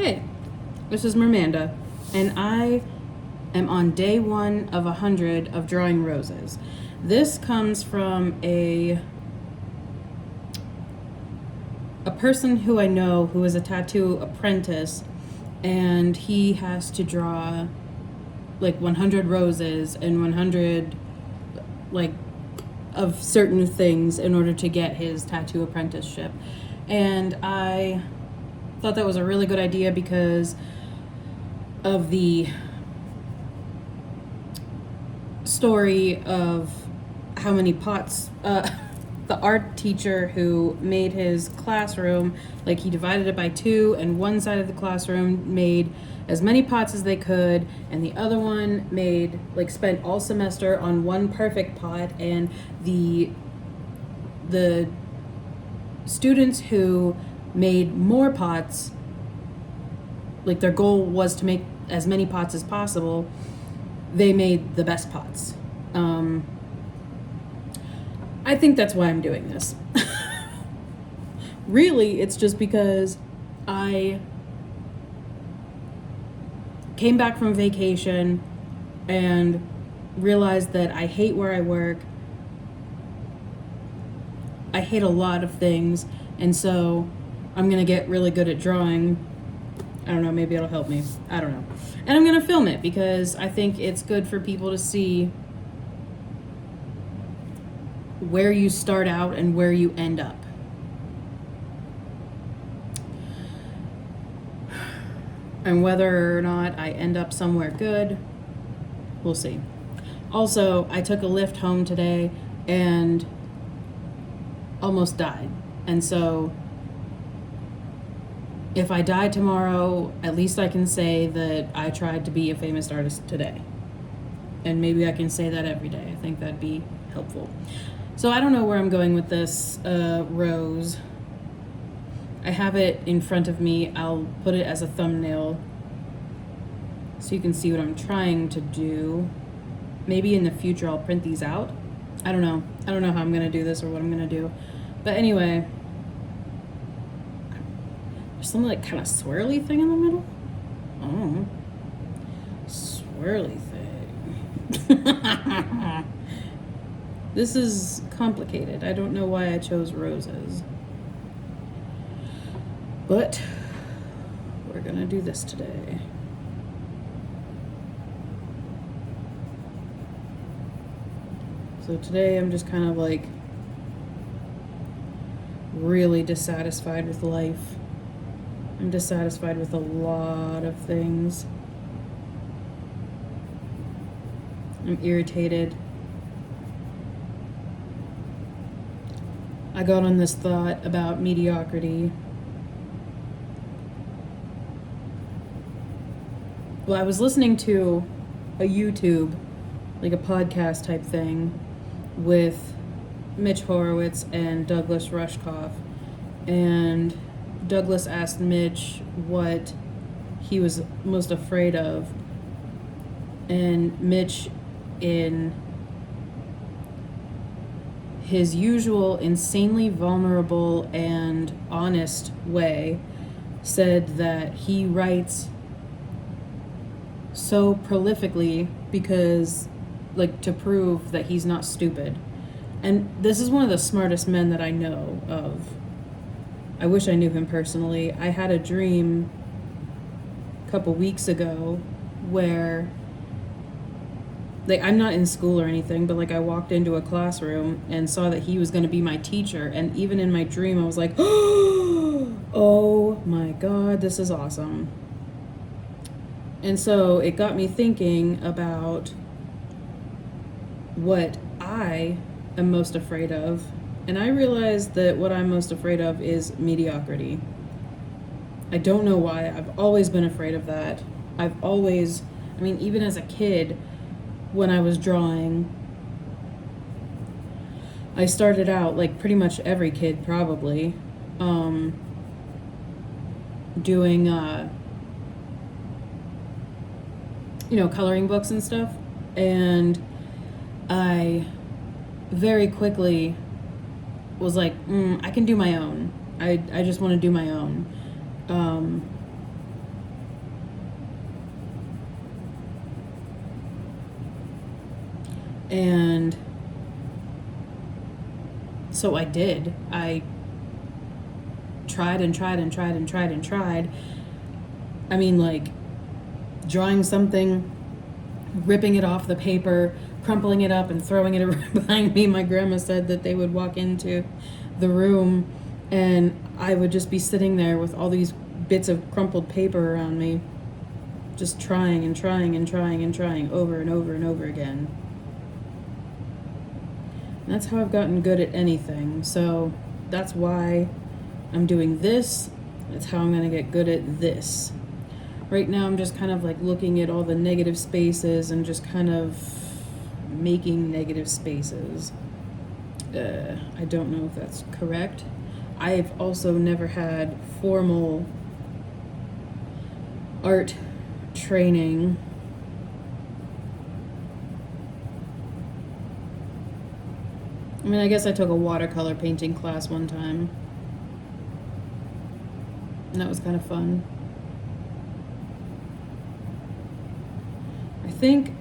Hey, this is Mermanda, and I am on day 1 of 100 of drawing roses. This comes from a person who I know who is a tattoo apprentice, and he has to draw like 100 roses and 100 like of certain things in order to get his tattoo apprenticeship. And I thought that was a really good idea because of the story of how many pots the art teacher who made his classroom, like he divided it by 2, and one side of the classroom made as many pots as they could, and the other one made, like, spent all semester on one perfect pot, and the students who made more pots, like their goal was to make as many pots as possible, they made the best pots. I think that's why I'm doing this. Really, it's just because I came back from vacation and realized that I hate where I work. I hate a lot of things, and so I'm gonna get really good at drawing. I don't know, maybe it'll help me. I don't know. And I'm gonna film it because I think it's good for people to see where you start out and where you end up. And whether or not I end up somewhere good, we'll see. Also, I took a lift home today and almost died. And so if I die tomorrow, at least I can say that I tried to be a famous artist today. And maybe I can say that every day. I think that'd be helpful. So I don't know where I'm going with this rose. I have it in front of me. I'll put it as a thumbnail so you can see what I'm trying to do. Maybe in the future I'll print these out. I don't know. I don't know how I'm going to do this or what I'm going to do. But anyway, there's some like kind of swirly thing in the middle. Oh, swirly thing. This is complicated. I don't know why I chose roses. But we're gonna do this today. So today I'm just kind of like really dissatisfied with life. I'm dissatisfied with a lot of things. I'm irritated. I got on this thought about mediocrity. Well, I was listening to a YouTube, like a podcast type thing, with Mitch Horowitz and Douglas Rushkoff. And Douglas asked Mitch what he was most afraid of. And Mitch, in his usual insanely vulnerable and honest way, said that he writes so prolifically because, like, to prove that he's not stupid. And this is one of the smartest men that I know of. I wish I knew him personally. I had a dream a couple weeks ago where, like, I'm not in school or anything, but like I walked into a classroom and saw that he was going to be my teacher, and even in my dream I was like, oh my god, this is awesome. And so it got me thinking about what I am most afraid of, and I realized that what I'm most afraid of is mediocrity. I don't know why. I've always been afraid of that. Even as a kid, when I was drawing, I started out, like pretty much every kid probably, doing coloring books and stuff, and I very quickly was like, I can do my own. I just want to do my own. And so I did. I tried and tried and tried and tried and tried. I mean, like, drawing something, ripping it off the paper, crumpling it up and throwing it around behind me. My grandma said that they would walk into the room and I would just be sitting there with all these bits of crumpled paper around me, just trying and trying and trying and trying over and over and over again. And that's how I've gotten good at anything. So that's why I'm doing this. That's how I'm going to get good at this. Right now I'm just kind of like looking at all the negative spaces and just kind of making negative spaces. I don't know if that's correct. I've also never had formal art training. I mean, I guess I took a watercolor painting class one time. And that was kind of fun. I think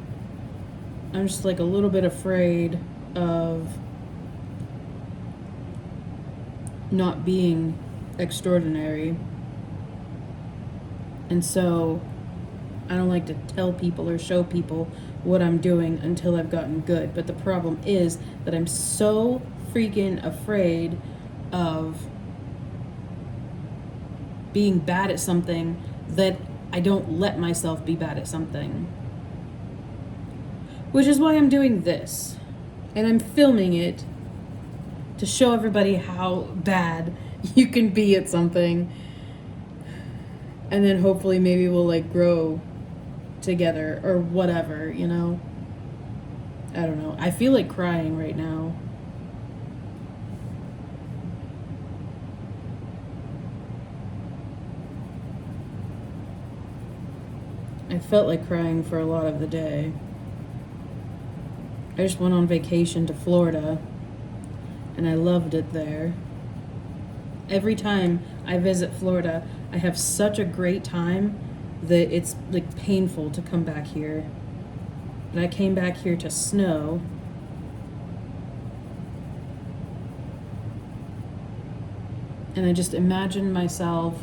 I'm just like a little bit afraid of not being extraordinary. And so I don't like to tell people or show people what I'm doing until I've gotten good. But the problem is that I'm so freaking afraid of being bad at something that I don't let myself be bad at something. Which is why I'm doing this. And I'm filming it to show everybody how bad you can be at something. And then hopefully maybe we'll like grow together or whatever, you know? I don't know. I feel like crying right now. I felt like crying for a lot of the day. I just went on vacation to Florida and I loved it there. Every time I visit Florida, I have such a great time that it's like painful to come back here. But I came back here to snow. And I just imagined myself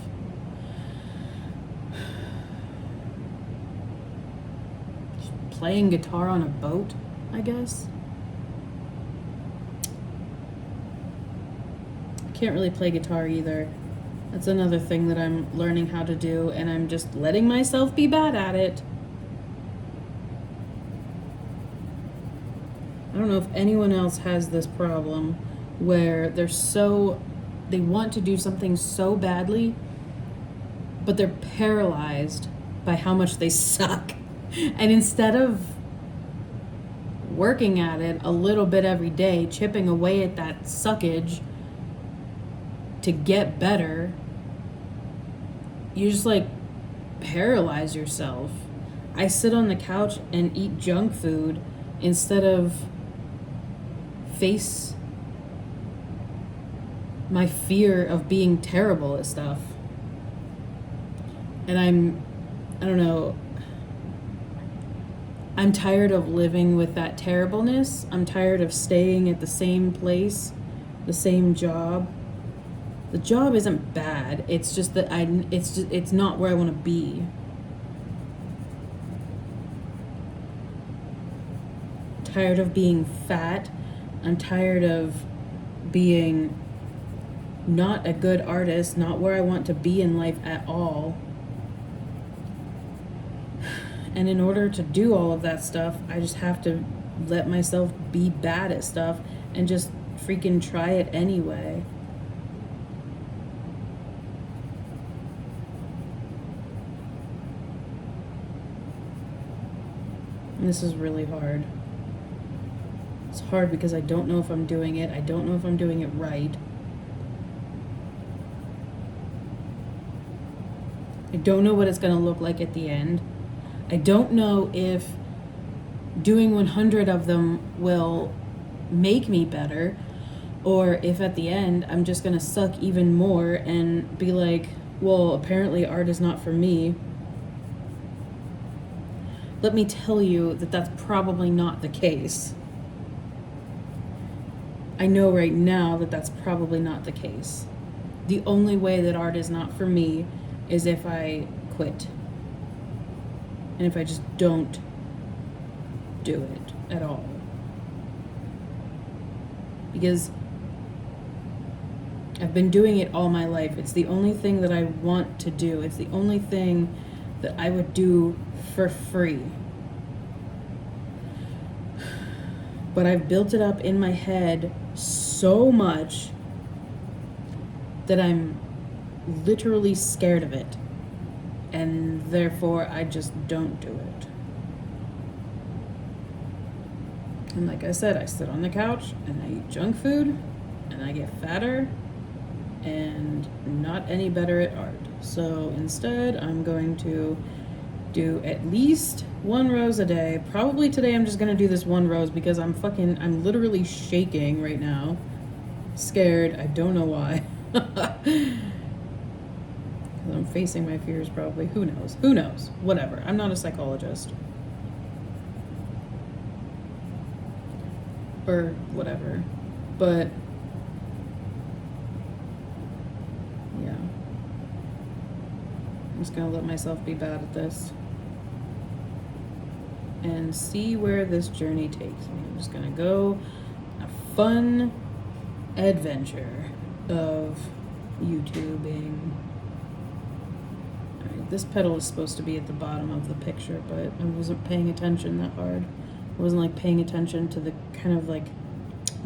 playing guitar on a boat, I guess. I can't really play guitar either. That's another thing that I'm learning how to do, and I'm just letting myself be bad at it. I don't know if anyone else has this problem where they want to do something so badly, but they're paralyzed by how much they suck. And instead of working at it a little bit every day, chipping away at that suckage to get better, you just like paralyze yourself. I sit on the couch and eat junk food instead of face my fear of being terrible at stuff. And I don't know, I'm tired of living with that terribleness. I'm tired of staying at the same place, the same job. The job isn't bad. It's just that it's not where I want to be. I'm tired of being fat. I'm tired of being not a good artist, not where I want to be in life at all. And in order to do all of that stuff, I just have to let myself be bad at stuff and just freaking try it anyway. And this is really hard. It's hard because I don't know if I'm doing it. I don't know if I'm doing it right. I don't know what it's going to look like at the end. I don't know if doing 100 of them will make me better, or if at the end I'm just going to suck even more and be like, well, apparently art is not for me. Let me tell you that that's probably not the case. I know right now that that's probably not the case. The only way that art is not for me is if I quit. And if I just don't do it at all. Because I've been doing it all my life. It's the only thing that I want to do. It's the only thing that I would do for free. But I've built it up in my head so much that I'm literally scared of it. And therefore, I just don't do it. And like I said, I sit on the couch and I eat junk food and I get fatter and not any better at art. So instead, I'm going to do at least 1 rose a day. Probably today I'm just gonna do this 1 rose because I'm literally shaking right now. Scared. I don't know why. I'm facing my fears probably. Who knows? Who knows? Whatever. I'm not a psychologist. Or whatever. But yeah. I'm just gonna let myself be bad at this. And see where this journey takes me. I'm just gonna go a fun adventure of YouTubing. Alright, this petal is supposed to be at the bottom of the picture, but I wasn't paying attention that hard. I wasn't like paying attention to the kind of like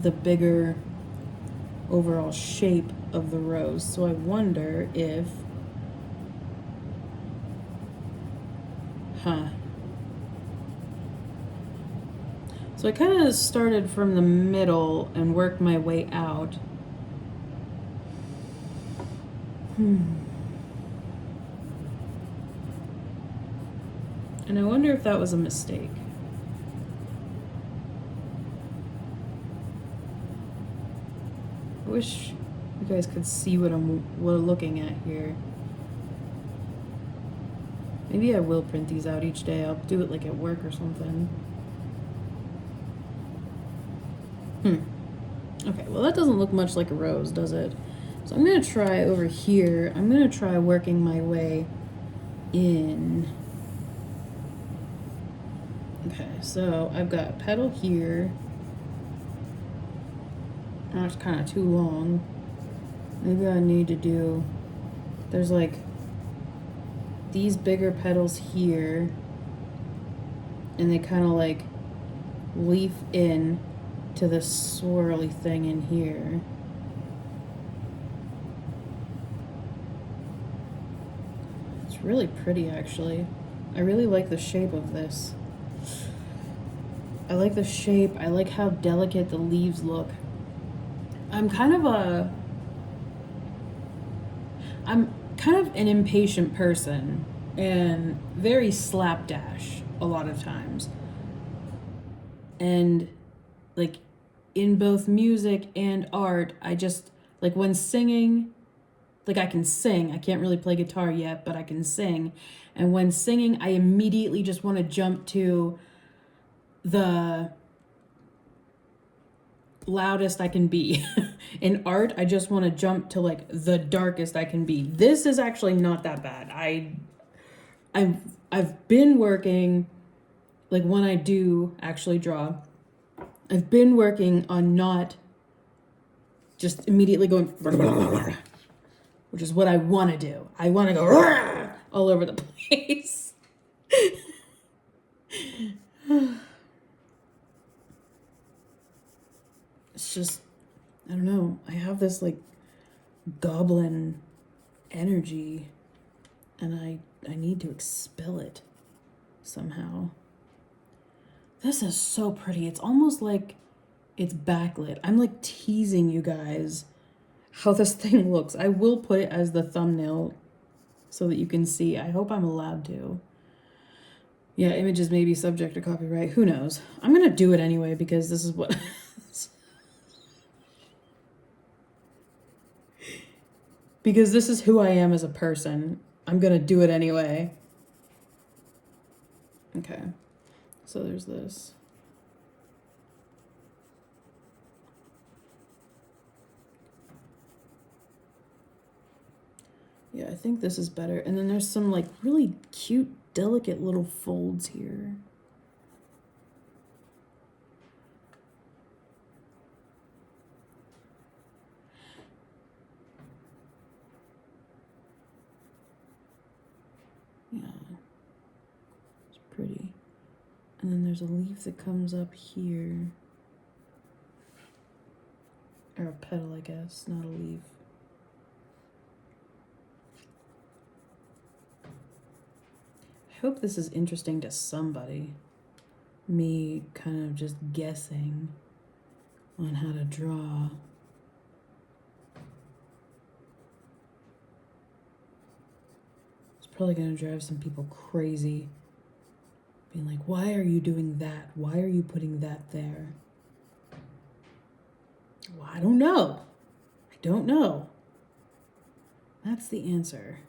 the bigger overall shape of the rose. So I wonder if, So I kind of started from the middle and worked my way out. And I wonder if that was a mistake. I wish you guys could see what I'm looking at here. Maybe I will print these out each day. I'll do it like at work or something. Okay, well that doesn't look much like a rose, does it? So I'm gonna try over here. I'm gonna try working my way in. Okay, so I've got a petal here. Oh, it's kind of too long. Maybe I need to do, there's like these bigger petals here, and they kind of like leaf in to the swirly thing in here. It's really pretty, actually. I really like the shape of this. I like the shape. I like how delicate the leaves look. I'm kind of an impatient person and very slapdash a lot of times. And like in both music and art, I just like when singing, like I can sing. I can't really play guitar yet, but I can sing. And when singing, I immediately just want to jump to the loudest I can be. In art, I just want to jump to like the darkest I can be. This is actually not that bad. I've been working, like when I do actually draw, I've been working on not just immediately going, which is what I want to do. I want to go all over the place. It's just, I don't know. I have this like goblin energy and I need to expel it somehow. This is so pretty. It's almost like it's backlit. I'm like teasing you guys how this thing looks. I will put it as the thumbnail so that you can see. I hope I'm allowed to. Yeah, images may be subject to copyright. Who knows? I'm gonna do it anyway because this is what... because this is who I am as a person. I'm gonna do it anyway. Okay. So there's this. Yeah, I think this is better. And then there's some like really cute, delicate little folds here. Yeah, it's pretty. And then there's a leaf that comes up here. Or a petal, I guess, not a leaf. I hope this is interesting to somebody. Me kind of just guessing on how to draw. It's probably going to drive some people crazy. Being like, why are you doing that? Why are you putting that there? Well, I don't know. I don't know. That's the answer.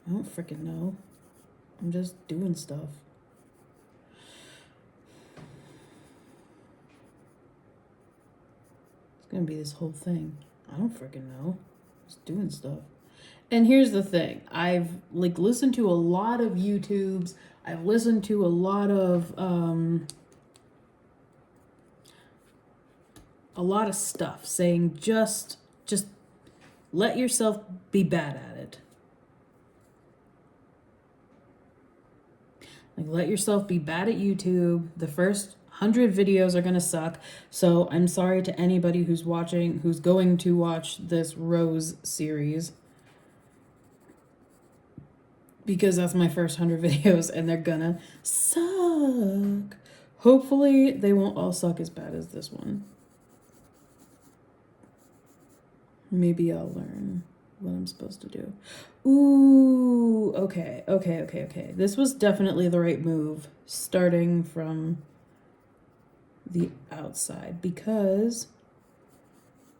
I don't freaking know. I'm just doing stuff. It's gonna be this whole thing. I don't freaking know. Just doing stuff. And here's the thing. I've like listened to a lot of YouTubes. I've listened to a lot of stuff saying just let yourself be bad at it. Like, let yourself be bad at YouTube. The first 100 videos are gonna suck. So I'm sorry to anybody who's watching, who's going to watch this Rose series, because that's my first 100 videos and they're gonna suck. Hopefully they won't all suck as bad as this one. Maybe I'll learn what I'm supposed to do. Ooh, okay. This was definitely the right move, starting from the outside, because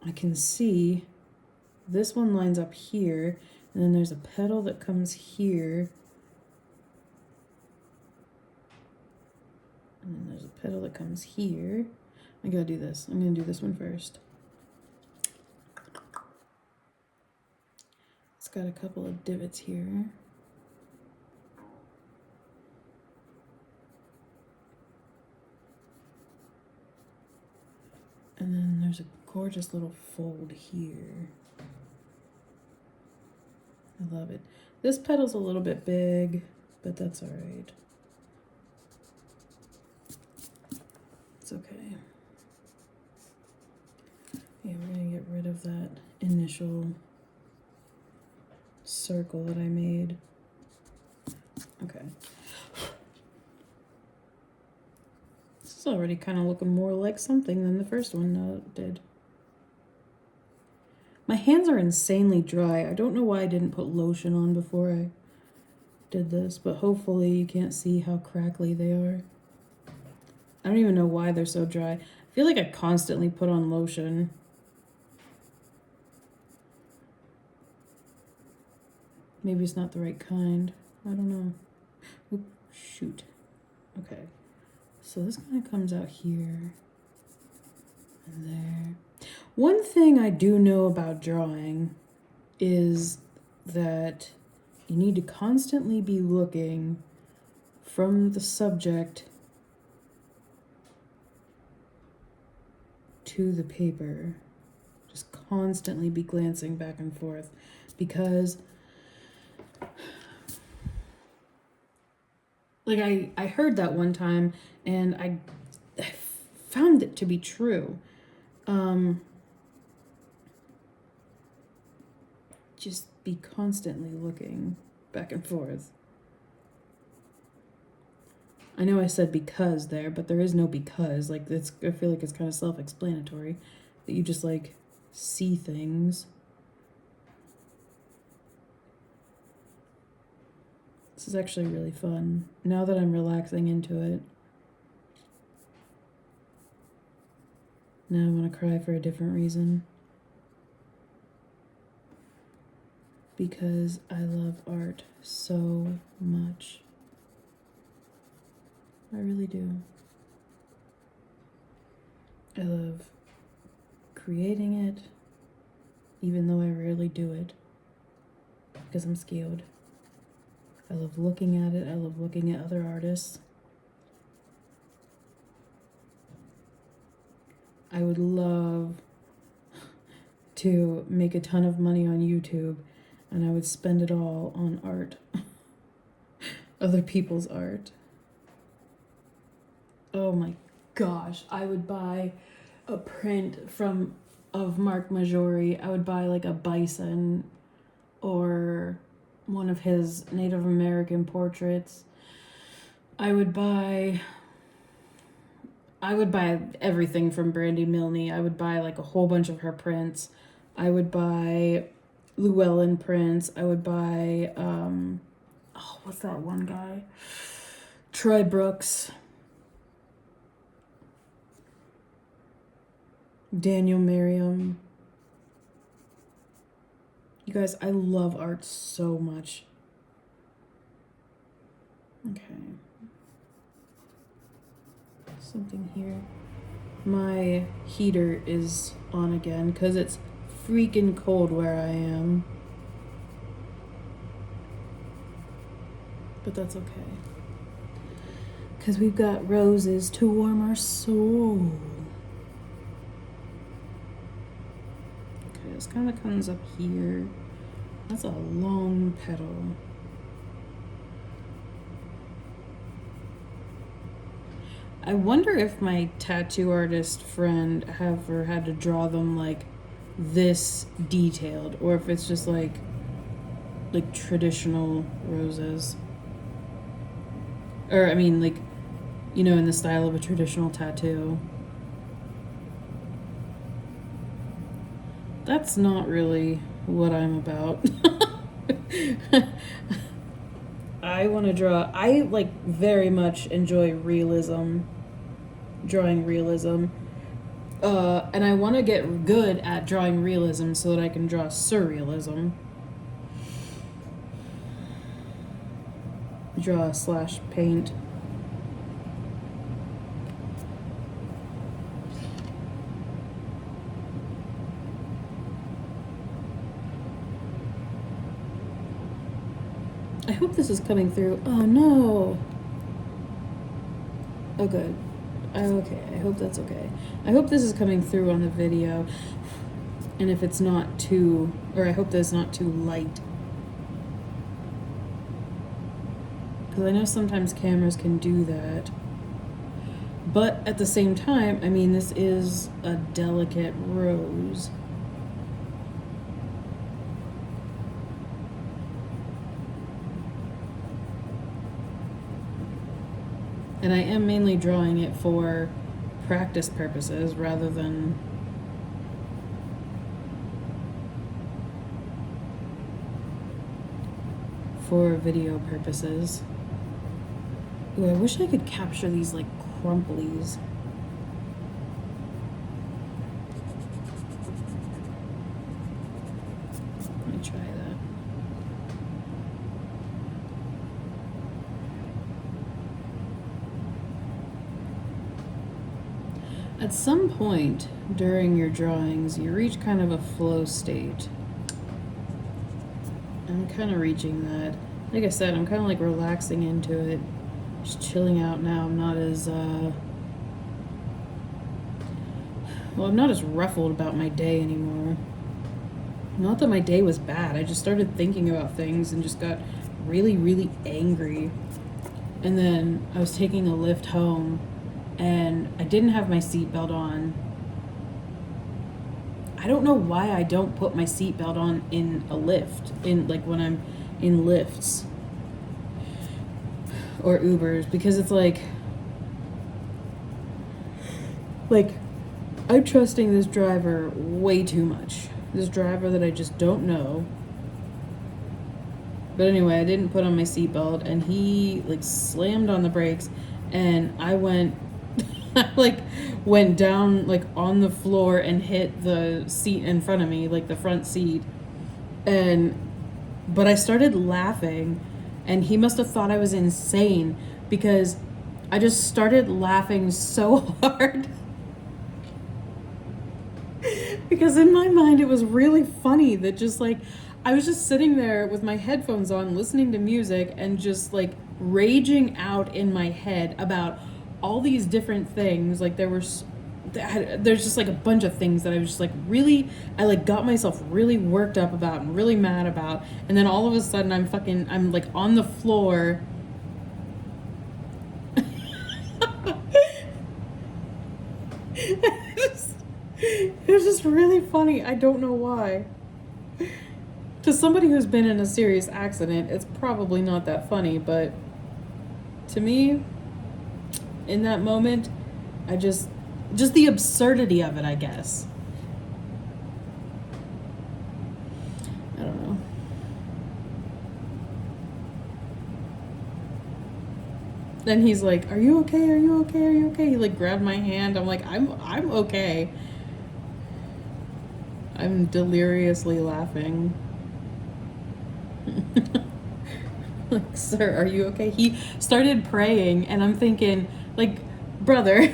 I can see this one lines up here, and then there's a petal that comes here, and then there's a petal that comes here. I gotta do this. I'm gonna do this one first. It's got a couple of divots here. And then there's a gorgeous little fold here. I love it. This petal's a little bit big, but that's all right. It's okay. Yeah, we're gonna get rid of that initial circle that I made. Okay. This is already kind of looking more like something than the first one did. My hands are insanely dry. I don't know why I didn't put lotion on before I did this, but hopefully you can't see how crackly they are. I don't even know why they're so dry. I feel like I constantly put on lotion. Maybe it's not the right kind. I don't know. Oop, shoot. Okay. So this kind of comes out here and there. One thing I do know about drawing is that you need to constantly be looking from the subject to the paper. Just constantly be glancing back and forth, because like I heard that one time and I found it to be true. Just be constantly looking back and forth. I know I said because there, but there is no because. Like, it's, I feel like it's kind of self-explanatory that you just like see things. This is actually really fun now that I'm relaxing into it. Now I want to cry for a different reason. Because I love art so much. I really do. I love creating it, even though I rarely do it. because I'm skewed. I love looking at it. I love looking at other artists. I would love to make a ton of money on YouTube, and I would spend it all on art. Other people's art. Oh my gosh, I would buy a print of Mark Majori. I would buy like a bison or one of his Native American portraits. I would buy everything from Brandy Milne. I would buy like a whole bunch of her prints. I would buy Llewellyn prints. I would buy what's that one guy? Troy Brooks. Daniel Merriam. You guys, I love art so much. Okay. Something here. My heater is on again because it's freaking cold where I am. But that's okay. Because we've got roses to warm our soul. Okay, this kind of comes up here. That's a long petal. I wonder if my tattoo artist friend ever had to draw them like this detailed, or if it's just like traditional roses. Or I mean, like, you know, in the style of a traditional tattoo. That's not really what I'm about. I want to draw. I like very much enjoy realism. Drawing realism, and I want to get good at drawing realism so that I can draw surrealism. Draw / paint. I hope this is coming through. Oh no. Oh good. Okay, I hope that's okay. I hope this is coming through on the video. And if it's not too, or I hope that it's not too light. Because I know sometimes cameras can do that. But at the same time, I mean, this is a delicate rose. And I am mainly drawing it for practice purposes rather than for video purposes. Ooh, I wish I could capture these like crumplies. Let me try that. At some point during your drawings, you reach kind of a flow state. I'm kind of reaching that. Like I said, I'm kind of like relaxing into it. Just chilling out now. I'm not as, I'm not as ruffled about my day anymore. Not that my day was bad. I just started thinking about things and just got really, really angry. And then I was taking a lift home and I didn't have my seatbelt on. I don't know why I don't put my seatbelt on in a lift, in like when I'm in lifts or Ubers, because it's like I'm trusting this driver way too much. This driver that I just don't know. But anyway, I didn't put on my seatbelt and he like slammed on the brakes and I went went down like on the floor and hit the seat in front of me, like the front seat. But I started laughing and he must have thought I was insane because I just started laughing so hard. Because in my mind it was really funny that just like I was just sitting there with my headphones on, listening to music, and just like raging out in my head about all these different things. Like there's just like a bunch of things that I was just like really, I like got myself really worked up about and really mad about. And then all of a sudden I'm like on the floor. It was just really funny. I don't know why. To somebody who's been in a serious accident, it's probably not that funny, but to me, in that moment, I just the absurdity of it, I guess. I don't know. Then he's like, "Are you okay? Are you okay? Are you okay?" He like grabbed my hand. I'm like, I'm okay." I'm deliriously laughing. Like, "Sir, are you okay?" He started praying, and I'm thinking, like, brother,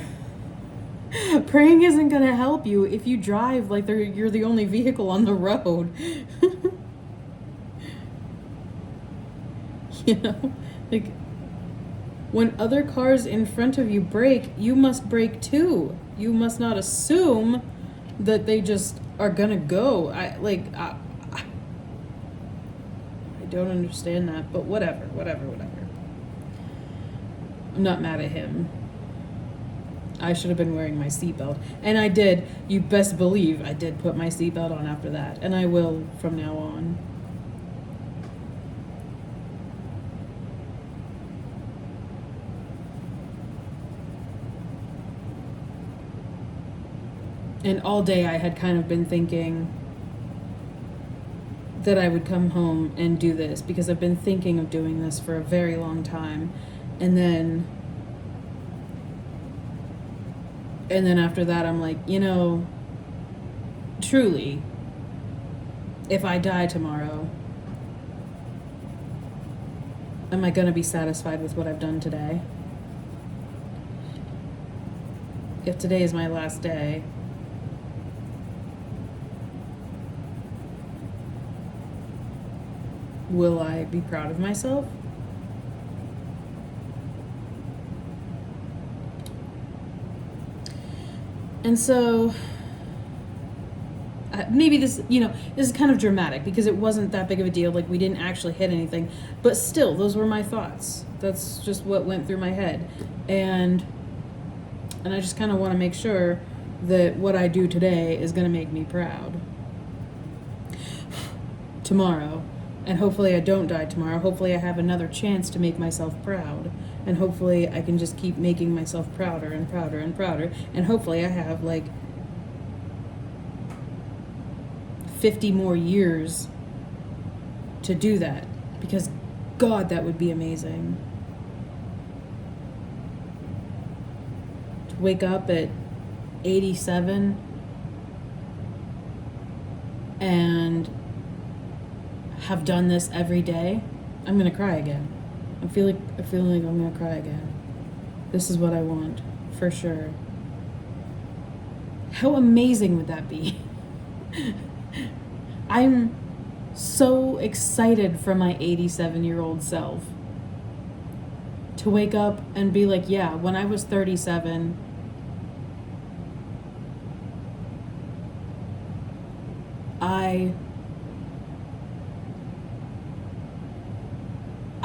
praying isn't gonna help you if you drive like you're the only vehicle on the road. You know, like, when other cars in front of you brake, you must brake too. You must not assume that they just are gonna go. I don't understand that, but whatever. I'm not mad at him. I should have been wearing my seatbelt. And I did. You best believe I did put my seatbelt on after that. And I will from now on. And all day I had kind of been thinking that I would come home and do this because I've been thinking of doing this for a very long time. And then after that, I'm like, you know, truly, if I die tomorrow, am I going to be satisfied with what I've done today? If today is my last day, will I be proud of myself? And so, maybe this is kind of dramatic because it wasn't that big of a deal. Like, we didn't actually hit anything. But still, those were my thoughts. That's just what went through my head. And I just kind of want to make sure that what I do today is going to make me proud. Tomorrow. And hopefully I don't die tomorrow. Hopefully I have another chance to make myself proud. And hopefully I can just keep making myself prouder and prouder and prouder. And hopefully I have like 50 more years to do that. Because God, that would be amazing. To wake up at 87 and have done this every day, I'm gonna cry again. I feel like I'm gonna cry again. This is what I want, for sure. How amazing would that be? I'm so excited for my 87-year-old self to wake up and be like, yeah, when I was 37,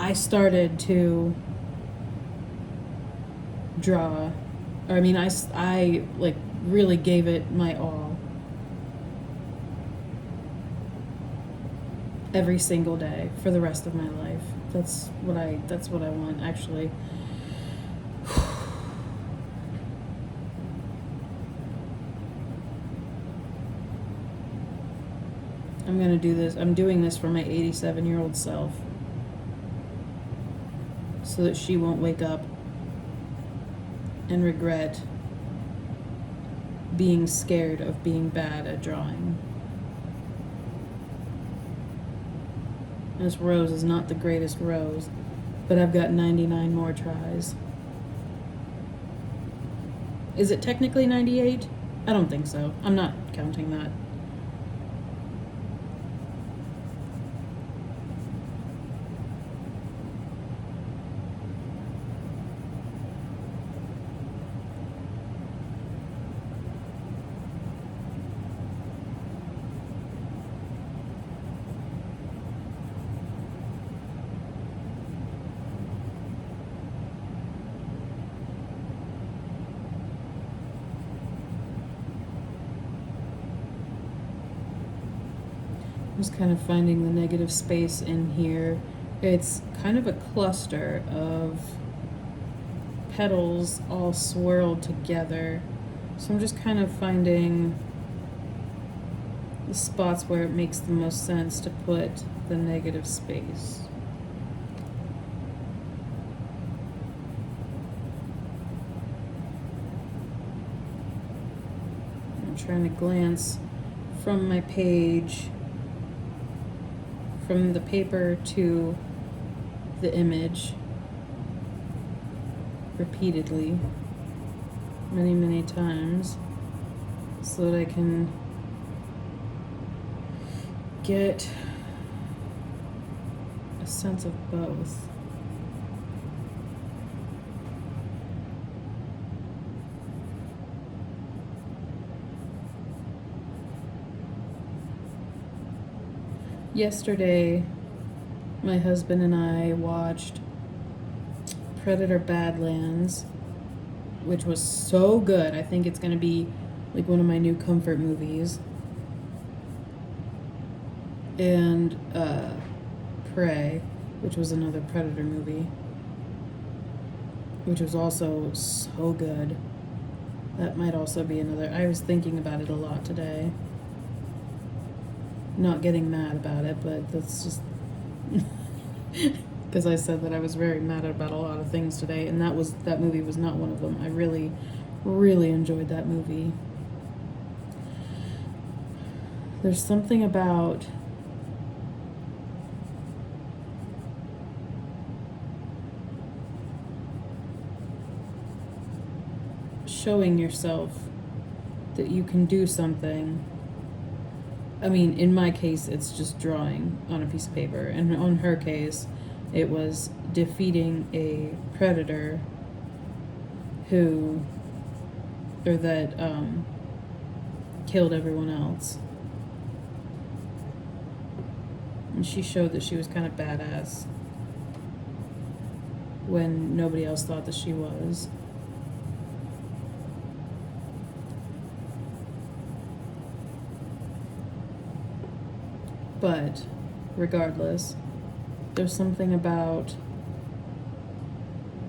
I started to draw. I mean, I like really gave it my all. Every single day for the rest of my life. That's what I want, actually. I'm gonna do this. I'm doing this for my 87-year-old self. So that she won't wake up and regret being scared of being bad at drawing. This rose is not the greatest rose, but I've got 99 more tries. Is it technically 98? I don't think so. I'm not counting that. Just kind of finding the negative space in here. It's kind of a cluster of petals all swirled together. So I'm just kind of finding the spots where it makes the most sense to put the negative space. I'm trying to glance from my page, from the paper to the image repeatedly, many times, so that I can get a sense of both. Yesterday, my husband and I watched Predator Badlands, which was so good. I think it's going to be like one of my new comfort movies. And Prey, which was another Predator movie, which was also so good. That might also be another. I was thinking about it a lot today. Not getting mad about it, but that's just because I said that I was very mad about a lot of things today, and that movie was not one of them. I really enjoyed that movie. There's something about showing yourself that you can do something. I mean, in my case, it's just drawing on a piece of paper, and on her case, it was defeating a predator that killed everyone else. And she showed that she was kind of badass when nobody else thought that she was. But regardless, there's something about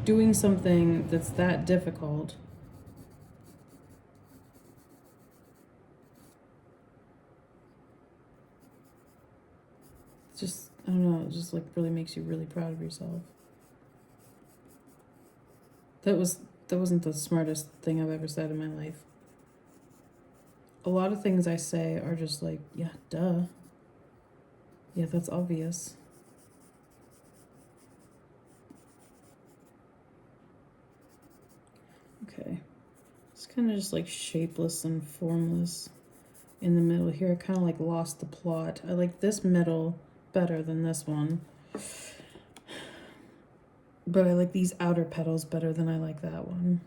doing something that's that difficult just, I don't know, it just like really makes you really proud of yourself. That wasn't the smartest thing I've ever said in my life. A lot of things I say are just like, yeah, duh. Yeah, that's obvious. Okay. It's kind of just like shapeless and formless in the middle here. I kind of like lost the plot. I like this middle better than this one. But I like these outer petals better than I like that one.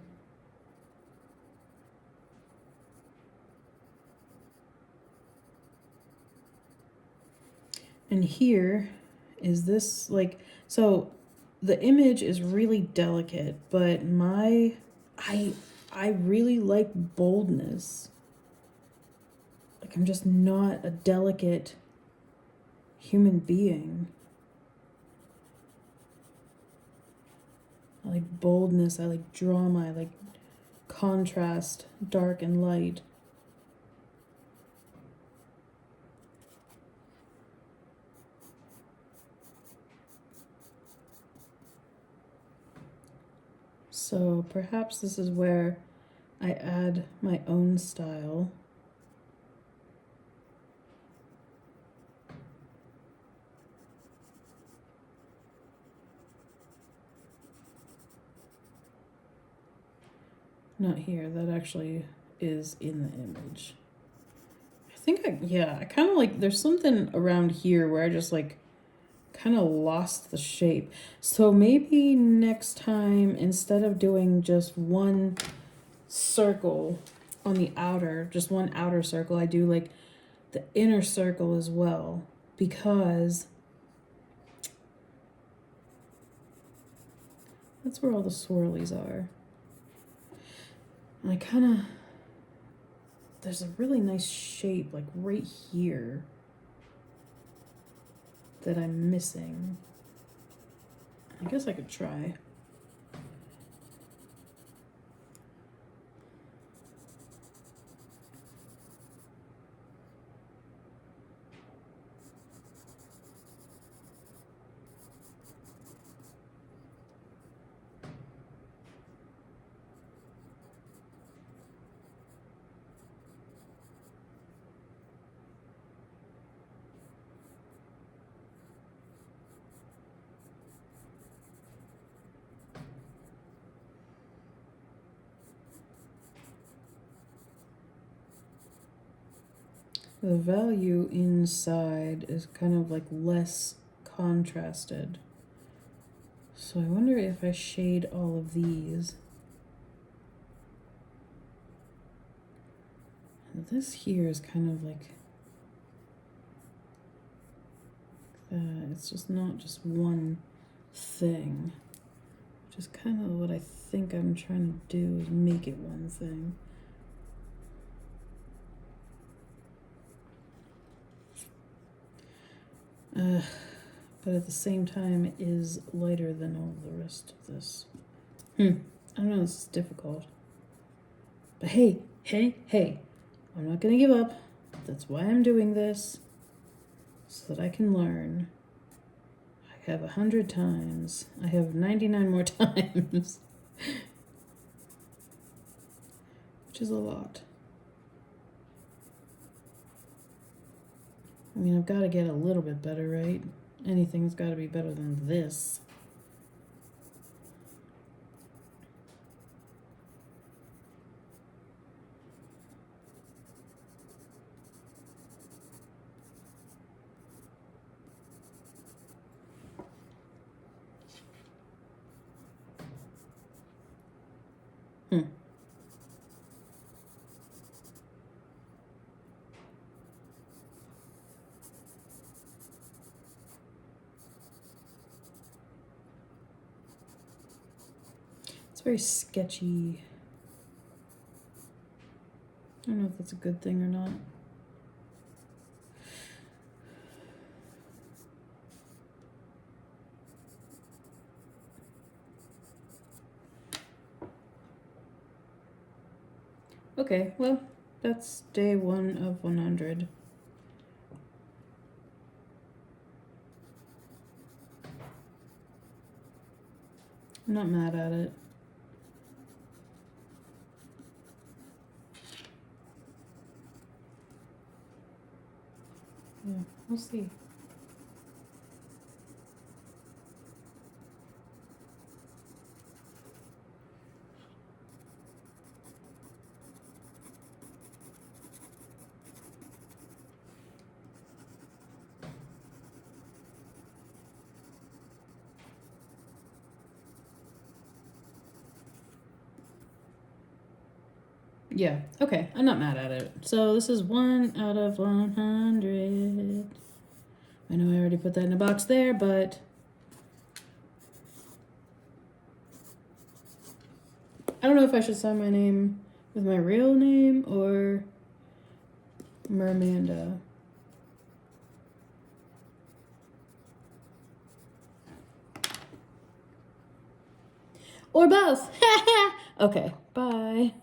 And here is this, like, so the image is really delicate, but I really like boldness. Like, I'm just not a delicate human being. I like boldness, I like drama, I like contrast, dark and light. So perhaps this is where I add my own style. Not here, that actually is in the image. I kind of like, there's something around here where I just like kind of lost the shape. So maybe next time, instead of doing just one circle on the outer, just one outer circle, I do like the inner circle as well, because that's where all the swirlies are. And I kind of, there's a really nice shape like right here. that I'm missing. I guess I could try. The value inside is kind of like less contrasted. So I wonder if I shade all of these. And this here is kind of like that. It's just not just one thing. Which is kind of what I think I'm trying to do, is make it one thing. But at the same time, it is lighter than all the rest of this. I don't know, this is difficult. But hey, I'm not gonna give up. That's why I'm doing this. So that I can learn. I have 100 times. I have 99 more times. Which is a lot. I mean, I've got to get a little bit better, right? Anything's got to be better than this. It's very sketchy. I don't know if that's a good thing or not. Okay, well, that's day 1 of 100. I'm not mad at it. Yeah, we'll see. Yeah, okay, I'm not mad at it. So this is 1 out of 100. I know I already put that in a box there, but I don't know if I should sign my name with my real name or Mermanda. Or both. Okay, bye.